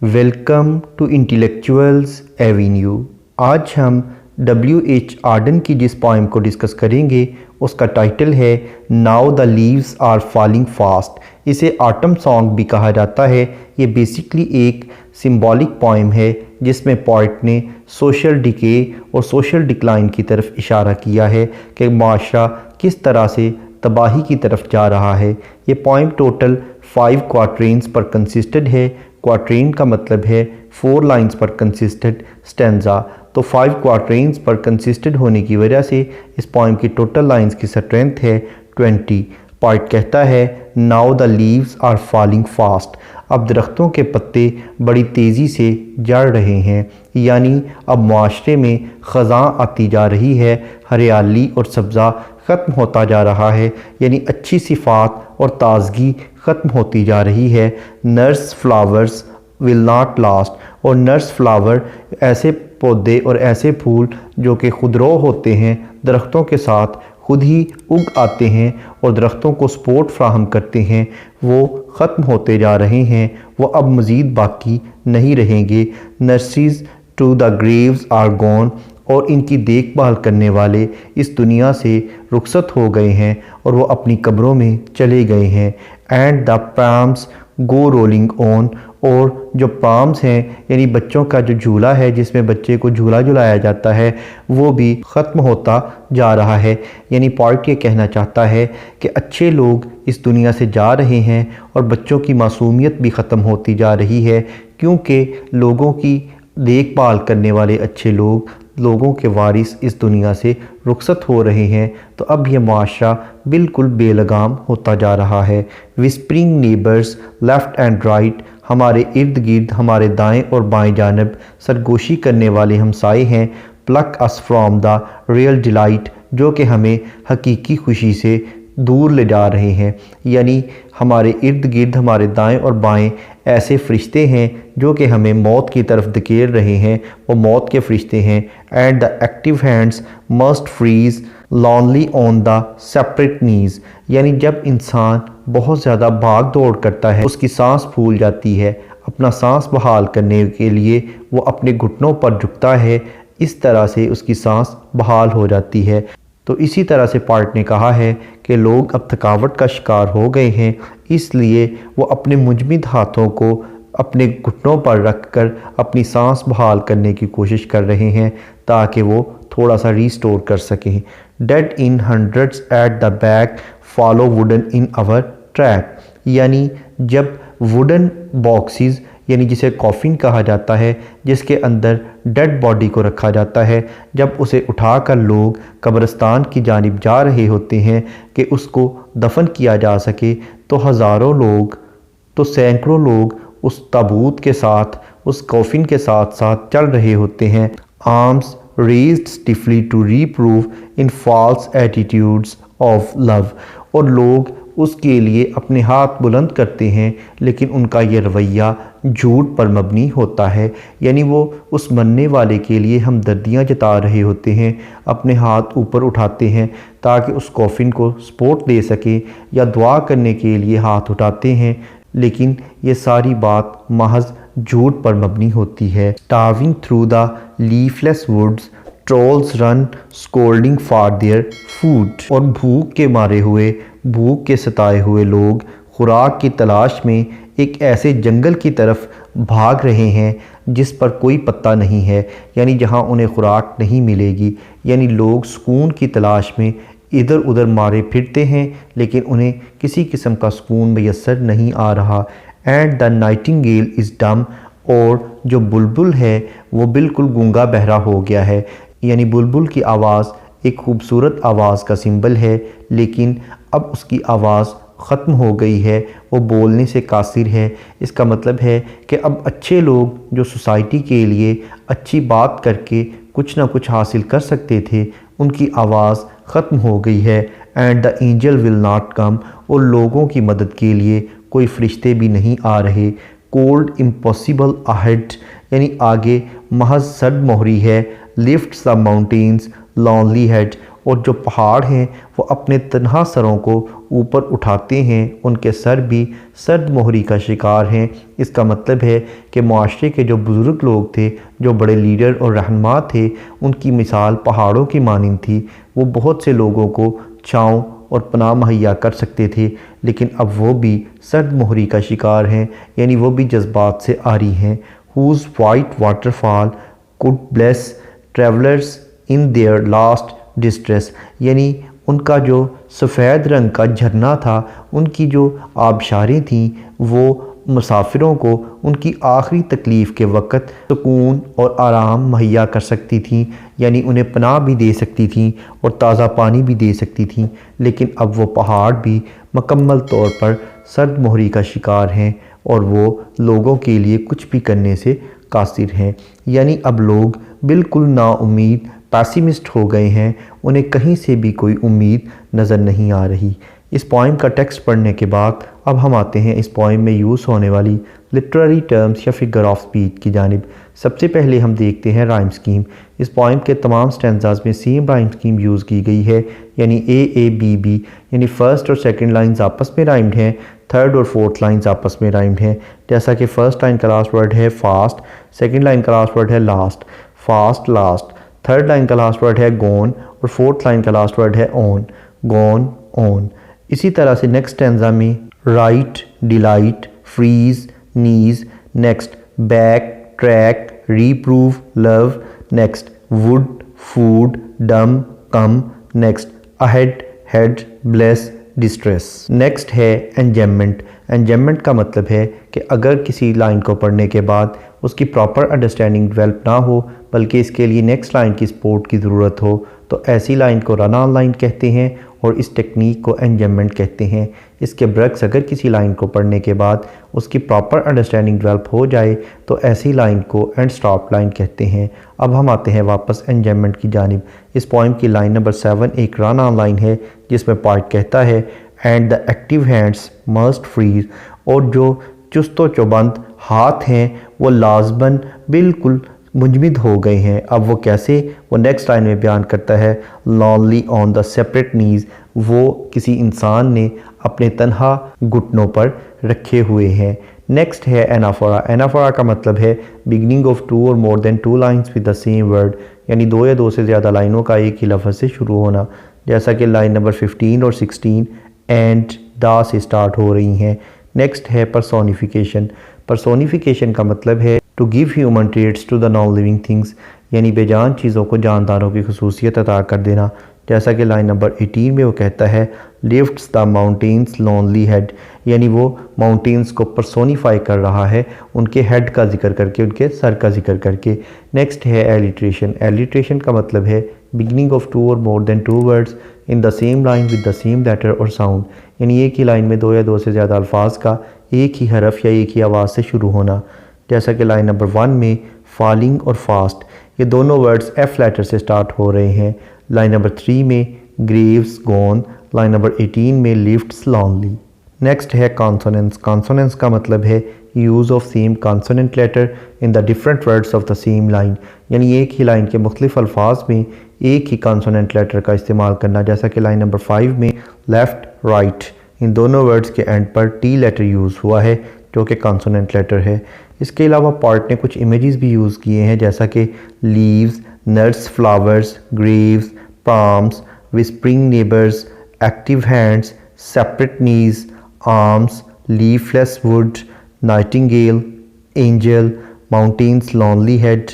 Welcome to انٹیلیکچوئلز avenue. آج ہم W.H. آرڈن کی جس پوائم کو ڈسکس کریں گے اس کا ٹائٹل ہے now the leaves are falling fast. اسے آٹم سانگ بھی کہا جاتا ہے۔ یہ بیسکلی ایک سمبولک پوائم ہے جس میں پوئٹ نے سوشل ڈیکے اور سوشل ڈکلائن کی طرف اشارہ کیا ہے کہ معاشرہ کس طرح سے تباہی کی طرف جا رہا ہے۔ یہ پوائم ٹوٹل 5 کوارٹرینز پر کنسسٹڈ ہے۔ کوارٹرین کا مطلب ہے 4 لائنز پر کنسسٹڈ سٹینزا، تو 5 کوارٹرینز پر کنسسٹڈ ہونے کی وجہ سے اس پوائم کی ٹوٹل لائنز کی سٹرینتھ ہے 20۔ پوائٹ کہتا ہے now the leaves are falling fast, اب درختوں کے پتے بڑی تیزی سے جڑ رہے ہیں، یعنی اب معاشرے میں خزاں آتی جا رہی ہے، ہریالی اور سبزہ ختم ہوتا جا رہا ہے، یعنی اچھی صفات اور تازگی ختم ہوتی جا رہی ہے۔ Nurse flowers will not last, اور نرس فلاور ایسے پودے اور ایسے پھول جو کہ خودرو ہوتے ہیں، درختوں کے ساتھ خود ہی اگ آتے ہیں اور درختوں کو سپورٹ فراہم کرتے ہیں، وہ ختم ہوتے جا رہے ہیں، وہ اب مزید باقی نہیں رہیں گے۔ Nurseries to the graves are gone, اور ان کی دیکھ بھال کرنے والے اس دنیا سے رخصت ہو گئے ہیں اور وہ اپنی قبروں میں چلے گئے ہیں۔ And the promise go rolling on, اور جو پرامز ہیں یعنی بچوں کا جو جھولا ہے جس میں بچے کو جھولا جھلایا جاتا ہے وہ بھی ختم ہوتا جا رہا ہے۔ یعنی پوئٹ یہ کہنا چاہتا ہے کہ اچھے لوگ اس دنیا سے جا رہے ہیں اور بچوں کی معصومیت بھی ختم ہوتی جا رہی ہے، کیونکہ لوگوں کی دیکھ بھال کرنے والے اچھے لوگ، لوگوں کے وارث اس دنیا سے رخصت ہو رہے ہیں، تو اب یہ معاشرہ بالکل بے لگام ہوتا جا رہا ہے۔ Whispering neighbours left and right, ہمارے ارد گرد ہمارے دائیں اور بائیں جانب سرگوشی کرنے والے ہمسائے ہیں۔ Pluck us from the real delight, جو کہ ہمیں حقیقی خوشی سے دور لے جا رہے ہیں، یعنی ہمارے ارد گرد ہمارے دائیں اور بائیں ایسے فرشتے ہیں جو کہ ہمیں موت کی طرف دھکیل رہے ہیں، وہ موت کے فرشتے ہیں۔ And the active hands must freeze lonely on the separate knees, یعنی جب انسان بہت زیادہ بھاگ دوڑ کرتا ہے اس کی سانس پھول جاتی ہے، اپنا سانس بحال کرنے کے لیے وہ اپنے گھٹنوں پر جھکتا ہے، اس طرح سے اس کی سانس بحال ہو جاتی ہے۔ تو اسی طرح سے پوئٹ نے کہا ہے کہ لوگ اب تھکاوٹ کا شکار ہو گئے ہیں، اس لیے وہ اپنے مجمد ہاتھوں کو اپنے گھٹنوں پر رکھ کر اپنی سانس بحال کرنے کی کوشش کر رہے ہیں تاکہ وہ تھوڑا سا ریسٹور کر سکیں۔ Dead in hundreds at the back follow wooden in our track, یعنی جب ووڈن باکسز، یعنی جسے کافن کہا جاتا ہے، جس کے اندر ڈیڈ باڈی کو رکھا جاتا ہے، جب اسے اٹھا کر لوگ قبرستان کی جانب جا رہے ہوتے ہیں کہ اس کو دفن کیا جا سکے، تو ہزاروں لوگ، تو سینکڑوں لوگ اس تابوت کے ساتھ، اس کافن کے ساتھ ساتھ چل رہے ہوتے ہیں۔ arms raised stiffly to reprove in false attitudes of love، اور لوگ اس کے لیے اپنے ہاتھ بلند کرتے ہیں لیکن ان کا یہ رویہ جھوٹ پر مبنی ہوتا ہے، یعنی وہ اس مرنے والے کے لیے ہمدردیاں جتا رہے ہوتے ہیں، اپنے ہاتھ اوپر اٹھاتے ہیں تاکہ اس کافن کو سپورٹ دے سکے، یا دعا کرنے کے لیے ہاتھ اٹھاتے ہیں، لیکن یہ ساری بات محض جھوٹ پر مبنی ہوتی ہے۔ starving through the leafless woods trolls run scolding for their food، اور بھوک کے مارے ہوئے، بھوک کے ستائے ہوئے لوگ خوراک کی تلاش میں ایک ایسے جنگل کی طرف بھاگ رہے ہیں جس پر کوئی پتہ نہیں ہے، یعنی جہاں انہیں خوراک نہیں ملے گی، یعنی لوگ سکون کی تلاش میں ادھر ادھر مارے پھرتے ہیں لیکن انہیں کسی قسم کا سکون میسر نہیں آ رہا۔ And the nightingale is dumb, اور جو بلبل ہے وہ بالکل گونگا بہرا ہو گیا ہے، یعنی بلبل کی آواز ایک خوبصورت آواز کا سمبل ہے لیکن اب اس کی آواز ختم ہو گئی ہے، وہ بولنے سے قاصر ہے۔ اس کا مطلب ہے کہ اب اچھے لوگ جو سوسائٹی کے لیے اچھی بات کر کے کچھ نہ کچھ حاصل کر سکتے تھے، ان کی آواز ختم ہو گئی ہے۔ And the angel will not come, اور لوگوں کی مدد کے لیے کوئی فرشتے بھی نہیں آ رہے۔ کولڈ امپاسبل اہیڈ، یعنی آگے محض سرد مہری ہے۔ لفٹس دا ماؤنٹینز لونلی ہیڈ، اور جو پہاڑ ہیں وہ اپنے تنہا سروں کو اوپر اٹھاتے ہیں، ان کے سر بھی سرد مہری کا شکار ہیں۔ اس کا مطلب ہے کہ معاشرے کے جو بزرگ لوگ تھے، جو بڑے لیڈر اور رہنما تھے، ان کی مثال پہاڑوں کی مانند تھی۔ وہ بہت سے لوگوں کو چھاؤں اور پناہ مہیا کر سکتے تھے، لیکن اب وہ بھی سرد مہری کا شکار ہیں، یعنی وہ بھی جذبات سے عاری ہیں۔ whose white waterfall could bless travelers in their last distress، یعنی ان کا جو سفید رنگ کا جھرنا تھا، ان کی جو آبشاریں تھیں، وہ مسافروں کو ان کی آخری تکلیف کے وقت سکون اور آرام مہیا کر سکتی تھیں، یعنی انہیں پناہ بھی دے سکتی تھیں اور تازہ پانی بھی دے سکتی تھیں۔ لیکن اب وہ پہاڑ بھی مکمل طور پر سرد مہری کا شکار ہیں اور وہ لوگوں کے لیے کچھ بھی کرنے سے قاصر ہیں، یعنی اب لوگ بالکل نا امید پیسیمسٹ ہو گئے ہیں، انہیں کہیں سے بھی کوئی امید نظر نہیں آ رہی۔ اس پوائم کا ٹیکسٹ پڑھنے کے بعد اب ہم آتے ہیں اس پوائم میں یوز ہونے والی لٹریری ٹرمز یا فگر آف سپیچ کی جانب۔ سب سے پہلے ہم دیکھتے ہیں رائم سکیم۔ اس پوائم کے تمام سٹینزاز میں سیم رائم سکیم یوز کی گئی ہے، یعنی اے بی بی، یعنی فرسٹ اور سیکنڈ لائنز آپس میں رائمڈ ہیں، تھرڈ اور فورتھ لائنز آپس میں رائمڈ ہیں۔ جیسا کہ فرسٹ لائن کا لاسٹ ورڈ ہے فاسٹ، سیکنڈ لائن کا لاسٹ ورڈ ہے last, fast last, third line کا لاسٹ ورڈ ہے گون اور فورتھ لائن کا لاسٹ ورڈ ہے اون، گون اون۔ اسی طرح سے نیکسٹ اسٹینزا میں right, delight, freeze, knees, next back, track, reprove, love, next wood, food, dumb, come, next ahead, head, bless, distress. Next ہے enjambment. انجیمنٹ کا مطلب ہے کہ اگر کسی لائن کو پڑھنے کے بعد اس کی پراپر انڈرسٹینڈنگ ڈیولپ نہ ہو، بلکہ اس کے لیے نیکسٹ لائن کی سپورٹ کی ضرورت ہو، تو ایسی لائن کو رن آن لائن کہتے ہیں اور اس ٹیکنیک کو انجیمنٹ کہتے ہیں۔ اس کے برعکس اگر کسی لائن کو پڑھنے کے بعد اس کی پراپر انڈرسٹینڈنگ ڈیولپ ہو جائے تو ایسی لائن کو اینڈ سٹاپ لائن کہتے ہیں۔ اب ہم آتے ہیں واپس انجیمنٹ کی جانب۔ اس پوائم کی لائن نمبر 7 ایک رن آن لائن ہے جس میں پوائٹ کہتا ہے and the active hands must freeze, اور جو چست و چوبند ہاتھ ہیں وہ لازماً بالکل منجمد ہو گئے ہیں۔ اب وہ کیسے؟ وہ نیکسٹ لائن میں بیان کرتا ہے لونلی آن دا سیپریٹ نیز، وہ کسی انسان نے اپنے تنہا گھٹنوں پر رکھے ہوئے ہیں۔ نیکسٹ ہے اینافورا۔ اینافورا کا مطلب ہے beginning of two or more than two lines with the same word, یعنی دو یا دو سے زیادہ لائنوں کا ایک ہی لفظ سے شروع ہونا، جیسا کہ لائن نمبر 15 اور 16 اینڈ دا سے سٹارٹ ہو رہی ہیں۔ نیکسٹ ہے پرسونیفیکیشن۔ پرسونیفیکیشن کا مطلب ہے to give human traits to the non living things, یعنی بے جان چیزوں کو جانداروں کی خصوصیت عطا کر دینا، جیسا کہ لائن نمبر 18 میں وہ کہتا ہے lifts the mountains lonely head, یعنی وہ ماؤنٹینس کو پرسونیفائی کر رہا ہے ان کے ہیڈ کا ذکر کر کے، ان کے سر کا ذکر کر کے۔ نیکسٹ ہے ایلیٹریشن۔ ایلیٹریشن کا مطلب ہے beginning of two or more than two words in the same line with the same letter or sound, یعنی ایک ہی لائن میں دو یا دو سے زیادہ الفاظ کا ایک ہی حرف یا ایک ہی آواز سے شروع ہونا، جیسا کہ لائن نمبر 1 میں فالنگ اور فاسٹ، یہ دونوں ورڈز ایف لیٹر سے سٹارٹ ہو رہے ہیں۔ لائن نمبر 3 میں گریوز گون، لائن نمبر 18 میں لفٹس لونلی۔ نیکسٹ ہے کانسوننس۔ کانسوننس کا مطلب ہے use of same consonant letter in the different words of the same line, یعنی ایک ہی لائن کے مختلف الفاظ میں ایک ہی کانسوننٹ لیٹر کا استعمال کرنا، جیسا کہ لائن نمبر 5 میں لیفٹ، رائٹ، ان دونوں ورڈز کے اینڈ پر ٹی لیٹر یوز ہوا ہے جو کہ کانسوننٹ لیٹر ہے۔ اس کے علاوہ پارٹ نے کچھ امیجز بھی یوز کیے ہیں، جیسا کہ leaves, nuts, flowers, graves, palms, whispering neighbours, active hands, separate knees, arms, leafless wood, nightingale, angel, mountains lonely head,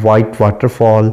white waterfall,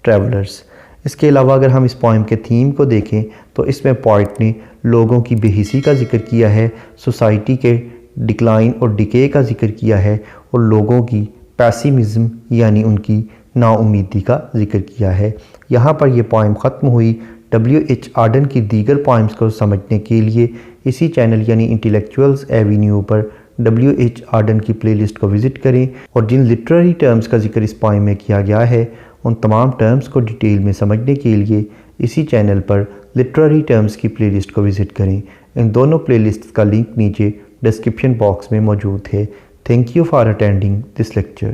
travellers. اس کے علاوہ اگر ہم اس پوائم کے تھیم کو دیکھیں تو اس میں پوائٹ نے لوگوں کی بے حسی کا ذکر کیا ہے، سوسائٹی کے ڈکلائن اور ڈکے کا ذکر کیا ہے اور لوگوں کی پیسیمزم یعنی ان کی نا امیدی کا ذکر کیا ہے۔ یہاں پر یہ پوائم ختم ہوئی۔ WH آرڈن کی دیگر پوائمز کو سمجھنے کے لیے اسی چینل یعنی انٹیلیکچوئلز ایوینیو پر WH آرڈن کی پلے لسٹ کو وزٹ کریں اور جن لٹریری ٹرمز کا ذکر اس پوائم میں کیا گیا ہے ان تمام ٹرمز کو ڈیٹیل میں سمجھنے کے لیے اسی چینل پر لٹریری ٹرمز کی پلے لسٹ کو وزٹ کریں۔ ان دونوں پلے لسٹس کا لنک نیچے ڈسکرپشن باکس میں موجود ہے۔ Thank you for attending this lecture.